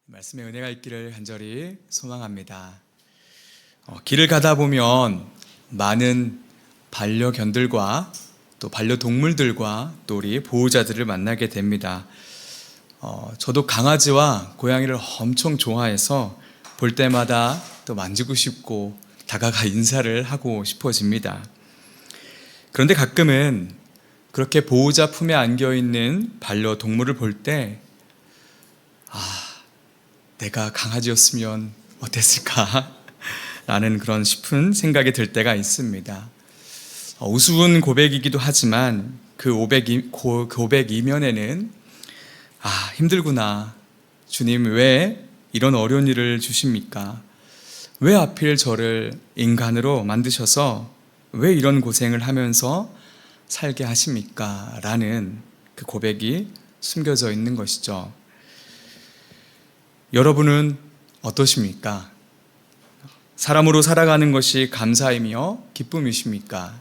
말씀의 은혜가 있기를 간절히 소망합니다. 길을 가다 보면 많은 반려견들과 또 반려동물들과 또 우리 보호자들을 만나게 됩니다. 저도 강아지와 고양이를 엄청 좋아해서 볼 때마다 또 만지고 싶고 다가가 인사를 하고 싶어집니다. 그런데 가끔은 그렇게 보호자 품에 안겨있는 반려동물을 볼 때 내가 강아지였으면 어땠을까? 라는 그런 싶은 생각이 들 때가 있습니다. 우스운 고백이기도 하지만 그 고백 이면에는 힘들구나. 주님 왜 이런 어려운 일을 주십니까? 왜 하필 저를 인간으로 만드셔서 왜 이런 고생을 하면서 살게 하십니까? 라는 그 고백이 숨겨져 있는 것이죠. 여러분은 어떠십니까? 사람으로 살아가는 것이 감사이며 기쁨이십니까?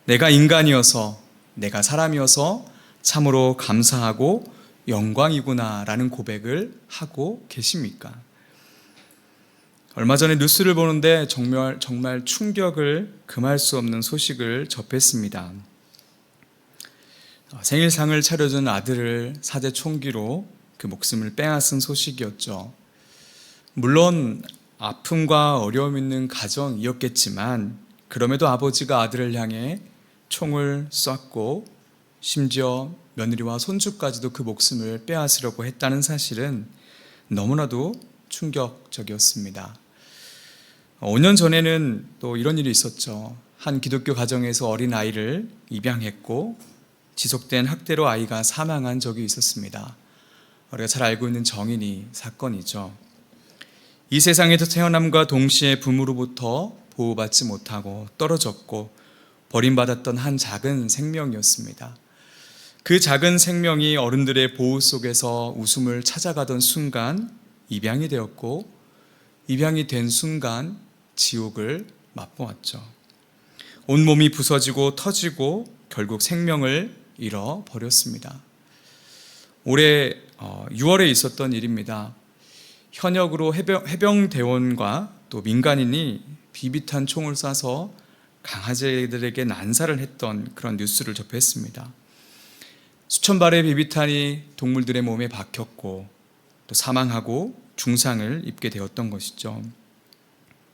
내가 인간이어서, 내가 사람이어서 참으로 감사하고 영광이구나 라는 고백을 하고 계십니까? 얼마 전에 뉴스를 보는데 정말 충격을 금할 수 없는 소식을 접했습니다. 생일상을 차려준 아들을 사제 총기로 그 목숨을 빼앗은 소식이었죠. 물론 아픔과 어려움 있는 가정이었겠지만 그럼에도 아버지가 아들을 향해 총을 쐈고 심지어 며느리와 손주까지도 그 목숨을 빼앗으려고 했다는 사실은 너무나도 충격적이었습니다. 5년 전에는 또 이런 일이 있었죠. 한 기독교 가정에서 어린아이를 입양했고 지속된 학대로 아이가 사망한 적이 있었습니다. 우리가 잘 알고 있는 정인이 사건이죠. 이 세상에서 태어남과 동시에 부모로부터 보호받지 못하고 떨어졌고 버림받았던 한 작은 생명이었습니다. 그 작은 생명이 어른들의 보호 속에서 웃음을 찾아가던 순간 입양이 되었고 입양이 된 순간 지옥을 맛보았죠. 온몸이 부서지고 터지고 결국 생명을 잃어버렸습니다. 올해 6월에 있었던 일입니다. 현역으로 해병대원과 또 민간인이 비비탄 총을 쏴서 강아지들에게 난사를 했던 그런 뉴스를 접했습니다. 수천 발의 비비탄이 동물들의 몸에 박혔고 또 사망하고 중상을 입게 되었던 것이죠.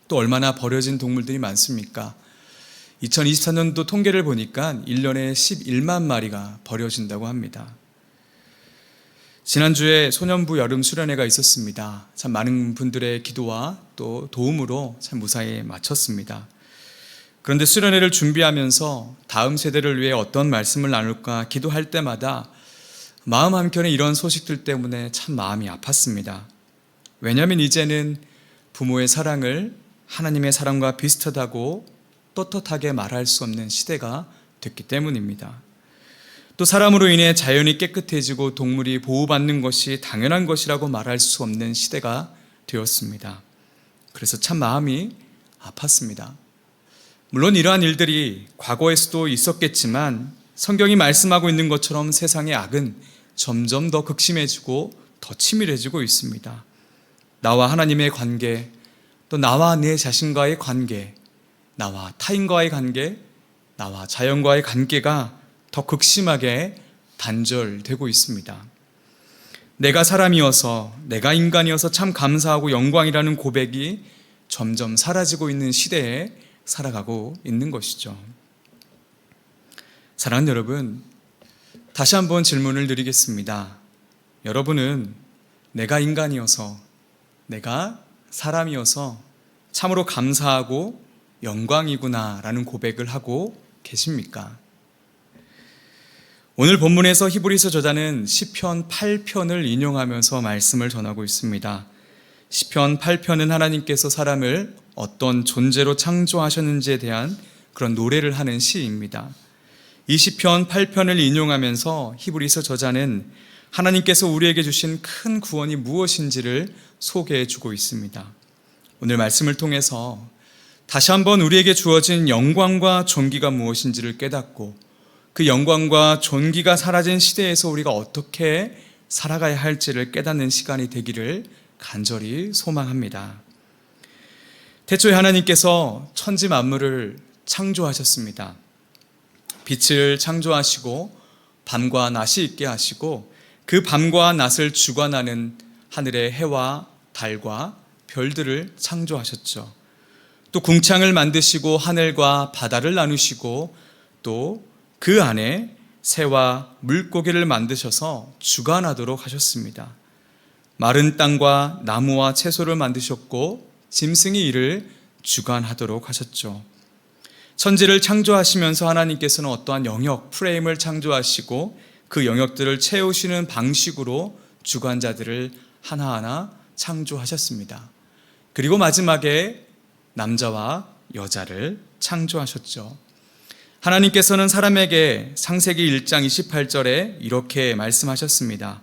또 얼마나 버려진 동물들이 많습니까? 2024년도 통계를 보니까 1년에 11만 마리가 버려진다고 합니다. 지난주에 소년부 여름 수련회가 있었습니다. 참 많은 분들의 기도와 또 도움으로 참 무사히 마쳤습니다. 그런데 수련회를 준비하면서 다음 세대를 위해 어떤 말씀을 나눌까 기도할 때마다 마음 한켠에 이런 소식들 때문에 참 마음이 아팠습니다. 왜냐하면 이제는 부모의 사랑을 하나님의 사랑과 비슷하다고 떳떳하게 말할 수 없는 시대가 됐기 때문입니다. 또 사람으로 인해 자연이 깨끗해지고 동물이 보호받는 것이 당연한 것이라고 말할 수 없는 시대가 되었습니다. 그래서 참 마음이 아팠습니다. 물론 이러한 일들이 과거에서도 있었겠지만 성경이 말씀하고 있는 것처럼 세상의 악은 점점 더 극심해지고 더 치밀해지고 있습니다. 나와 하나님의 관계, 또 나와 내 자신과의 관계, 나와 타인과의 관계, 나와 자연과의 관계가 더 극심하게 단절되고 있습니다. 내가 사람이어서, 내가 인간이어서 참 감사하고 영광이라는 고백이 점점 사라지고 있는 시대에 살아가고 있는 것이죠. 사랑하는 여러분, 다시 한번 질문을 드리겠습니다. 여러분은 내가 인간이어서, 내가 사람이어서 참으로 감사하고 영광이구나 라는 고백을 하고 계십니까? 오늘 본문에서 히브리서 저자는 시편 8편을 인용하면서 말씀을 전하고 있습니다. 시편 8편은 하나님께서 사람을 어떤 존재로 창조하셨는지에 대한 그런 노래를 하는 시입니다. 이 시편 8편을 인용하면서 히브리서 저자는 하나님께서 우리에게 주신 큰 구원이 무엇인지를 소개해 주고 있습니다. 오늘 말씀을 통해서 다시 한번 우리에게 주어진 영광과 존귀가 무엇인지를 깨닫고 그 영광과 존귀가 사라진 시대에서 우리가 어떻게 살아가야 할지를 깨닫는 시간이 되기를 간절히 소망합니다. 태초에 하나님께서 천지 만물을 창조하셨습니다. 빛을 창조하시고 밤과 낮이 있게 하시고 그 밤과 낮을 주관하는 하늘의 해와 달과 별들을 창조하셨죠. 또 궁창을 만드시고 하늘과 바다를 나누시고 또 그 안에 새와 물고기를 만드셔서 주관하도록 하셨습니다. 마른 땅과 나무와 채소를 만드셨고 짐승이 이를 주관하도록 하셨죠. 천지를 창조하시면서 하나님께서는 어떠한 영역, 프레임을 창조하시고 그 영역들을 채우시는 방식으로 주관자들을 하나하나 창조하셨습니다. 그리고 마지막에 남자와 여자를 창조하셨죠. 하나님께서는 사람에게 창세기 1장 28절에 이렇게 말씀하셨습니다.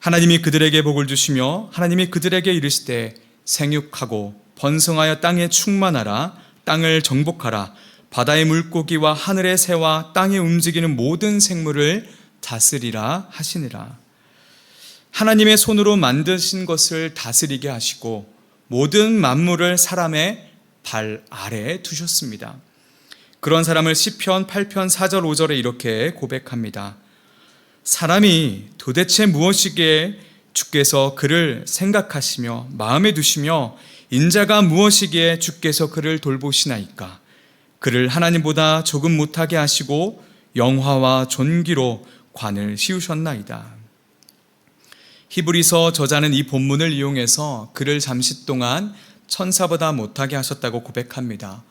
하나님이 그들에게 복을 주시며 하나님이 그들에게 이르시되 생육하고 번성하여 땅에 충만하라, 땅을 정복하라, 바다의 물고기와 하늘의 새와 땅에 움직이는 모든 생물을 다스리라 하시니라. 하나님의 손으로 만드신 것을 다스리게 하시고 모든 만물을 사람의 발 아래에 두셨습니다. 그런 사람을 시편 8편 4절 5절에 이렇게 고백합니다. 사람이 도대체 무엇이기에 주께서 그를 생각하시며 마음에 두시며 인자가 무엇이기에 주께서 그를 돌보시나이까. 그를 하나님보다 조금 못하게 하시고 영화와 존귀로 관을 씌우셨나이다. 히브리서 저자는 이 본문을 이용해서 그를 잠시 동안 천사보다 못하게 하셨다고 고백합니다.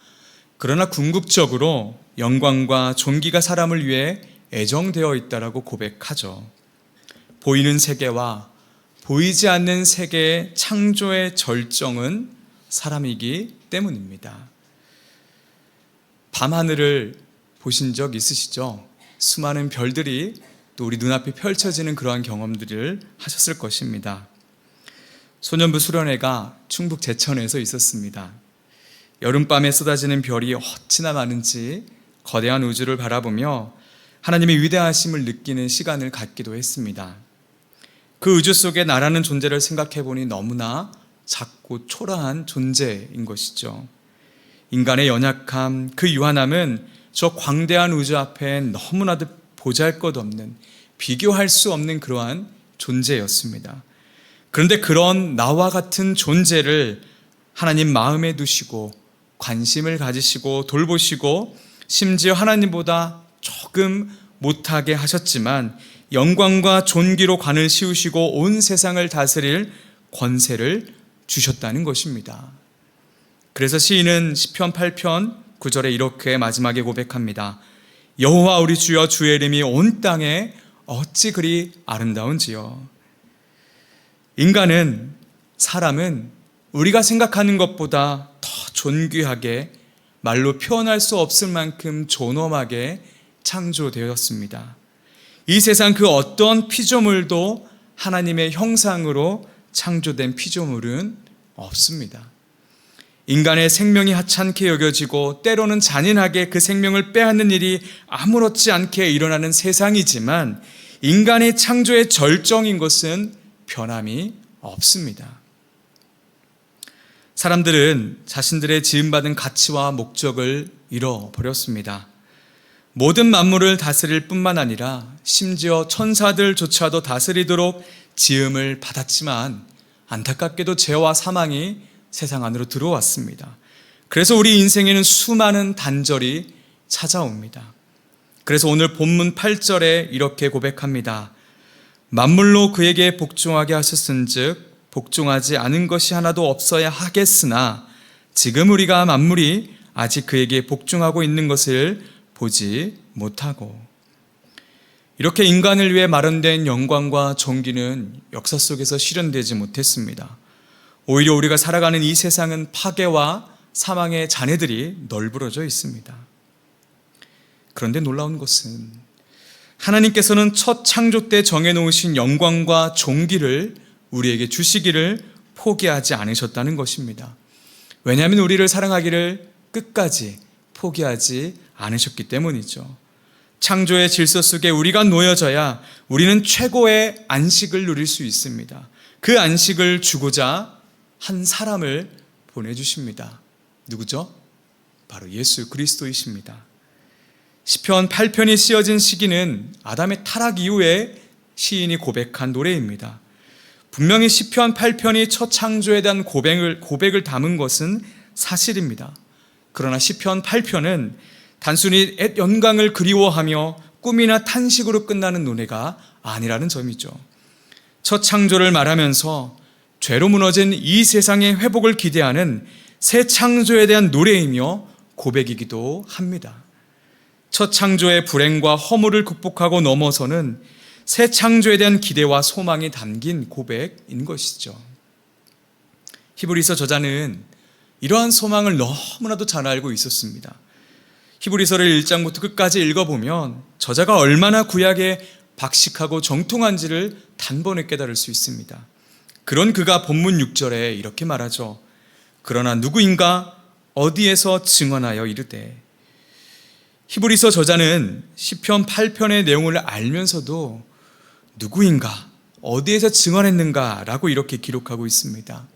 그러나 궁극적으로 영광과 존귀가 사람을 위해 애정되어 있다라고 고백하죠. 보이는 세계와 보이지 않는 세계의 창조의 절정은 사람이기 때문입니다. 밤하늘을 보신 적 있으시죠? 수많은 별들이 또 우리 눈앞에 펼쳐지는 그러한 경험들을 하셨을 것입니다. 소년부 수련회가 충북 제천에서 있었습니다. 여름밤에 쏟아지는 별이 어찌나 많은지 거대한 우주를 바라보며 하나님의 위대하심을 느끼는 시간을 갖기도 했습니다. 그 우주 속에 나라는 존재를 생각해 보니 너무나 작고 초라한 존재인 것이죠. 인간의 연약함, 그 유한함은 저 광대한 우주 앞에 너무나도 보잘것없는, 비교할 수 없는 그러한 존재였습니다. 그런데 그런 나와 같은 존재를 하나님 마음에 두시고 관심을 가지시고 돌보시고 심지어 하나님보다 조금 못하게 하셨지만 영광과 존귀로 관을 씌우시고 온 세상을 다스릴 권세를 주셨다는 것입니다. 그래서 시인은 시편 8편 9절에 이렇게 마지막에 고백합니다. 여호와 우리 주여, 주의 이름이 온 땅에 어찌 그리 아름다운지요. 인간은, 사람은 우리가 생각하는 것보다 더 존귀하게, 말로 표현할 수 없을 만큼 존엄하게 창조되었습니다. 이 세상 그 어떤 피조물도 하나님의 형상으로 창조된 피조물은 없습니다. 인간의 생명이 하찮게 여겨지고 때로는 잔인하게 그 생명을 빼앗는 일이 아무렇지 않게 일어나는 세상이지만 인간의 창조의 절정인 것은 변함이 없습니다. 사람들은 자신들의 지음받은 가치와 목적을 잃어버렸습니다. 모든 만물을 다스릴 뿐만 아니라 심지어 천사들조차도 다스리도록 지음을 받았지만 안타깝게도 죄와 사망이 세상 안으로 들어왔습니다. 그래서 우리 인생에는 수많은 단절이 찾아옵니다. 그래서 오늘 본문 8절에 이렇게 고백합니다. 만물로 그에게 복종하게 하셨은즉 복종하지 않은 것이 하나도 없어야 하겠으나 지금 우리가 만물이 아직 그에게 복종하고 있는 것을 보지 못하고. 이렇게 인간을 위해 마련된 영광과 존귀는 역사 속에서 실현되지 못했습니다. 오히려 우리가 살아가는 이 세상은 파괴와 사망의 잔해들이 널브러져 있습니다. 그런데 놀라운 것은 하나님께서는 첫 창조 때 정해놓으신 영광과 존귀를 우리에게 주시기를 포기하지 않으셨다는 것입니다. 왜냐하면 우리를 사랑하기를 끝까지 포기하지 않으셨기 때문이죠. 창조의 질서 속에 우리가 놓여져야 우리는 최고의 안식을 누릴 수 있습니다. 그 안식을 주고자 한 사람을 보내주십니다. 누구죠? 바로 예수 그리스도이십니다. 시편 8편이 쓰여진 시기는 아담의 타락 이후에 시인이 고백한 노래입니다. 분명히 시편 8편이 첫 창조에 대한 고백을 담은 것은 사실입니다. 그러나 시편 8편은 단순히 옛 영광을 그리워하며 꿈이나 탄식으로 끝나는 노래가 아니라는 점이죠. 첫 창조를 말하면서 죄로 무너진 이 세상의 회복을 기대하는 새 창조에 대한 노래이며 고백이기도 합니다. 첫 창조의 불행과 허물을 극복하고 넘어서는 새 창조에 대한 기대와 소망이 담긴 고백인 것이죠. 히브리서 저자는 이러한 소망을 너무나도 잘 알고 있었습니다. 히브리서를 1장부터 끝까지 읽어보면 저자가 얼마나 구약에 박식하고 정통한지를 단번에 깨달을 수 있습니다. 그런 그가 본문 6절에 이렇게 말하죠. 그러나 누구인가 어디에서 증언하여 이르되. 히브리서 저자는 시편 8편의 내용을 알면서도 누구인가 어디에서 증언했는가 라고 이렇게 기록하고 있습니다.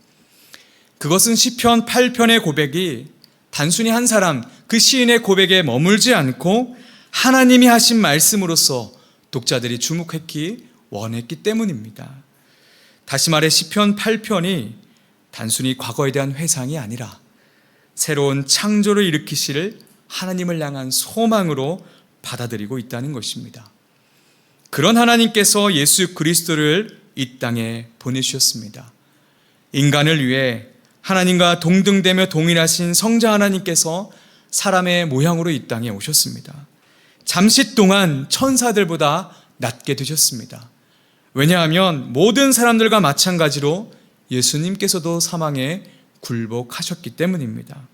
그것은 시편 8편의 고백이 단순히 한 사람, 그 시인의 고백에 머물지 않고 하나님이 하신 말씀으로서 독자들이 주목했기 원했기 때문입니다. 다시 말해 시편 8편이 단순히 과거에 대한 회상이 아니라 새로운 창조를 일으키실 하나님을 향한 소망으로 받아들이고 있다는 것입니다. 그런 하나님께서 예수 그리스도를 이 땅에 보내주셨습니다. 인간을 위해 하나님과 동등되며 동일하신 성자 하나님께서 사람의 모양으로 이 땅에 오셨습니다. 잠시 동안 천사들보다 낮게 되셨습니다. 왜냐하면 모든 사람들과 마찬가지로 예수님께서도 사망에 굴복하셨기 때문입니다.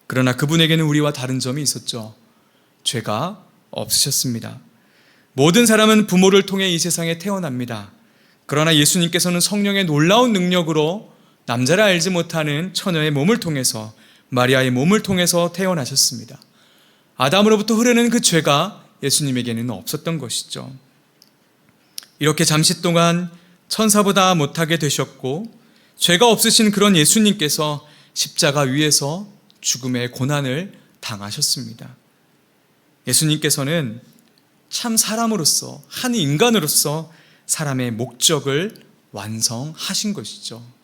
그러나 그분에게는 우리와 다른 점이 있었죠. 죄가 없으셨습니다. 모든 사람은 부모를 통해 이 세상에 태어납니다. 그러나 예수님께서는 성령의 놀라운 능력으로 남자를 알지 못하는 처녀의 몸을 통해서, 마리아의 몸을 통해서 태어나셨습니다. 아담으로부터 흐르는 그 죄가 예수님에게는 없었던 것이죠. 이렇게 잠시 동안 천사보다 못하게 되셨고 죄가 없으신 그런 예수님께서 십자가 위에서 죽음의 고난을 당하셨습니다. 예수님께서는 참 사람으로서, 한 인간으로서 사람의 목적을 완성하신 것이죠.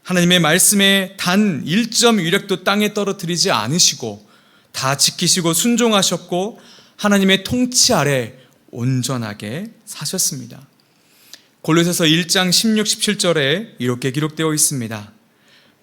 하나님의 말씀에 단 1점 위력도 땅에 떨어뜨리지 않으시고 다 지키시고 순종하셨고 하나님의 통치 아래 온전하게 사셨습니다. 골로새서 1장 16, 17절에 이렇게 기록되어 있습니다.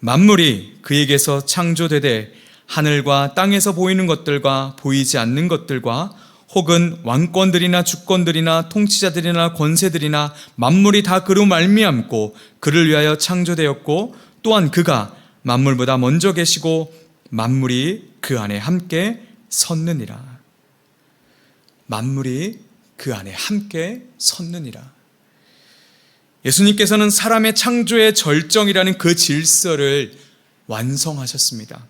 만물이 그에게서 창조되되 하늘과 땅에서 보이는 것들과 보이지 않는 것들과 혹은 왕권들이나 주권들이나 통치자들이나 권세들이나 만물이 다 그로 말미암고 그를 위하여 창조되었고 또한 그가 만물보다 먼저 계시고 만물이 그 안에 함께 섰느니라. 만물이 그 안에 함께 섰느니라. 예수님께서는 사람의 창조의 절정이라는 그 질서를 완성하셨습니다.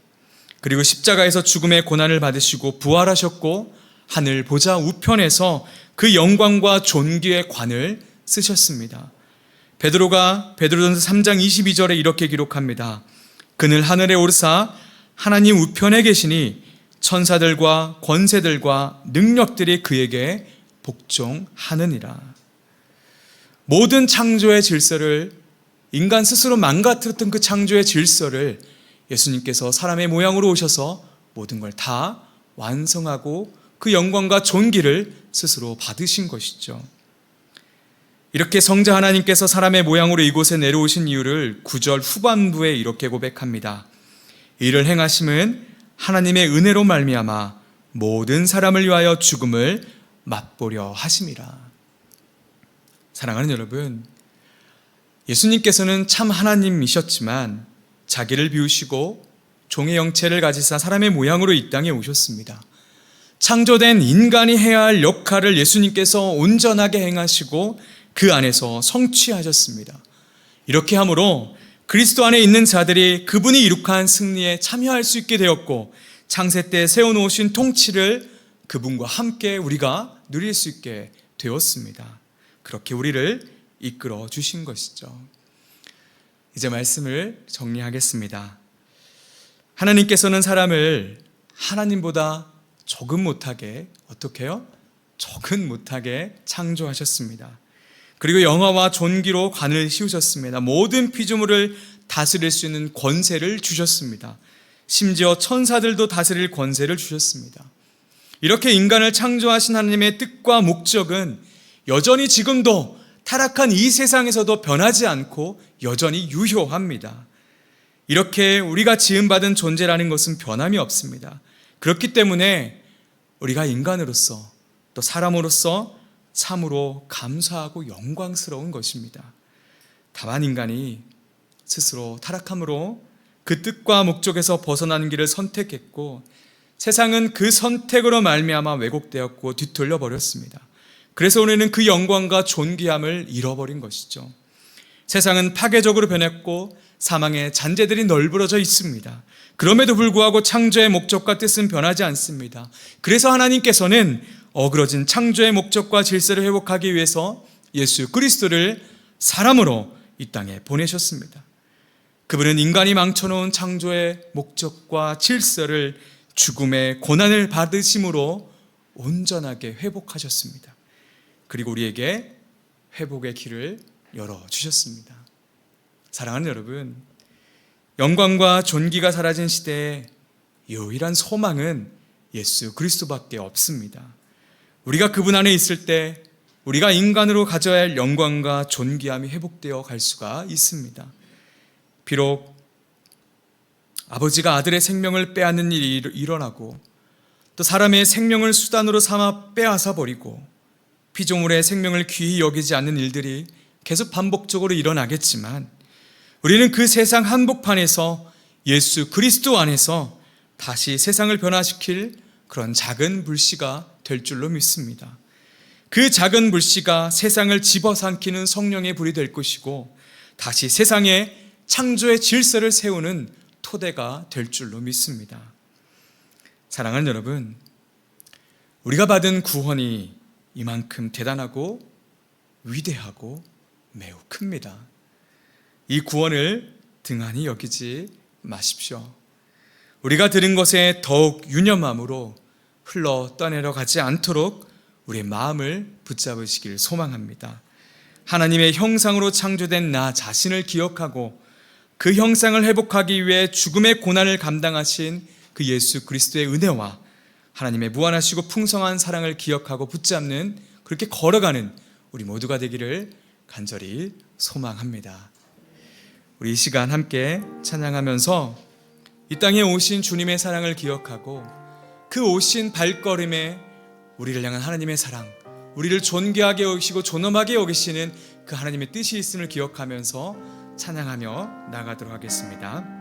그리고 십자가에서 죽음의 고난을 받으시고 부활하셨고 하늘 보좌 우편에서 그 영광과 존귀의 관을 쓰셨습니다. 베드로가 베드로전서 3장 22절에 이렇게 기록합니다. 그는 하늘에 오르사 하나님 우편에 계시니 천사들과 권세들과 능력들이 그에게 복종하느니라. 모든 창조의 질서를, 인간 스스로 망가뜨렸던 그 창조의 질서를 예수님께서 사람의 모양으로 오셔서 모든 걸 다 완성하고 그 영광과 존귀를 스스로 받으신 것이죠. 이렇게 성자 하나님께서 사람의 모양으로 이곳에 내려오신 이유를 9절 후반부에 이렇게 고백합니다. 이를 행하심은 하나님의 은혜로 말미암아 모든 사람을 위하여 죽음을 맛보려 하심이라. 사랑하는 여러분, 예수님께서는 참 하나님이셨지만 자기를 비우시고 종의 형체를 가지사 사람의 모양으로 이 땅에 오셨습니다. 창조된 인간이 해야 할 역할을 예수님께서 온전하게 행하시고 그 안에서 성취하셨습니다. 이렇게 함으로 그리스도 안에 있는 자들이 그분이 이룩한 승리에 참여할 수 있게 되었고 창세 때 세워놓으신 통치를 그분과 함께 우리가 누릴 수 있게 되었습니다. 그렇게 우리를 이끌어 주신 것이죠. 이제 말씀을 정리하겠습니다. 하나님께서는 사람을 하나님보다 조금 못하게, 어떻게 해요? 조금 못하게 창조하셨습니다. 그리고 영화와 존귀로 관을 씌우셨습니다. 모든 피조물을 다스릴 수 있는 권세를 주셨습니다. 심지어 천사들도 다스릴 권세를 주셨습니다. 이렇게 인간을 창조하신 하나님의 뜻과 목적은 여전히 지금도 타락한 이 세상에서도 변하지 않고 여전히 유효합니다. 이렇게 우리가 지음받은 존재라는 것은 변함이 없습니다. 그렇기 때문에 우리가 인간으로서 또 사람으로서 참으로 감사하고 영광스러운 것입니다. 다만 인간이 스스로 타락함으로 그 뜻과 목적에서 벗어나는 길을 선택했고 세상은 그 선택으로 말미암아 왜곡되었고 뒤틀려 버렸습니다. 그래서 우리는 그 영광과 존귀함을 잃어버린 것이죠. 세상은 파괴적으로 변했고 사망의 잔재들이 널브러져 있습니다. 그럼에도 불구하고 창조의 목적과 뜻은 변하지 않습니다. 그래서 하나님께서는 어그러진 창조의 목적과 질서를 회복하기 위해서 예수 그리스도를 사람으로 이 땅에 보내셨습니다. 그분은 인간이 망쳐놓은 창조의 목적과 질서를 죽음의 고난을 받으심으로 온전하게 회복하셨습니다. 그리고 우리에게 회복의 길을 열어주셨습니다. 사랑하는 여러분, 영광과 존귀가 사라진 시대에 유일한 소망은 예수 그리스도밖에 없습니다. 우리가 그분 안에 있을 때 우리가 인간으로 가져야 할 영광과 존귀함이 회복되어 갈 수가 있습니다. 비록 아버지가 아들의 생명을 빼앗는 일이 일어나고 또 사람의 생명을 수단으로 삼아 빼앗아 버리고 피조물의 생명을 귀히 여기지 않는 일들이 계속 반복적으로 일어나겠지만 우리는 그 세상 한복판에서 예수 그리스도 안에서 다시 세상을 변화시킬 그런 작은 불씨가 될 줄로 믿습니다. 그 작은 불씨가 세상을 집어삼키는 성령의 불이 될 것이고 다시 세상에 창조의 질서를 세우는 토대가 될 줄로 믿습니다. 사랑하는 여러분, 우리가 받은 구원이 이만큼 대단하고 위대하고 매우 큽니다. 이 구원을 등한히 여기지 마십시오. 우리가 들은 것에 더욱 유념함으로 흘러 떠내려 가지 않도록 우리의 마음을 붙잡으시길 소망합니다. 하나님의 형상으로 창조된 나 자신을 기억하고 그 형상을 회복하기 위해 죽음의 고난을 감당하신 그 예수 그리스도의 은혜와 하나님의 무한하시고 풍성한 사랑을 기억하고 붙잡는 그렇게 걸어가는 우리 모두가 되기를 간절히 소망합니다. 우리 이 시간 함께 찬양하면서 이 땅에 오신 주님의 사랑을 기억하고 그 오신 발걸음에 우리를 향한 하나님의 사랑, 우리를 존귀하게 여기시고 존엄하게 여기시는 그 하나님의 뜻이 있음을 기억하면서 찬양하며 나가도록 하겠습니다.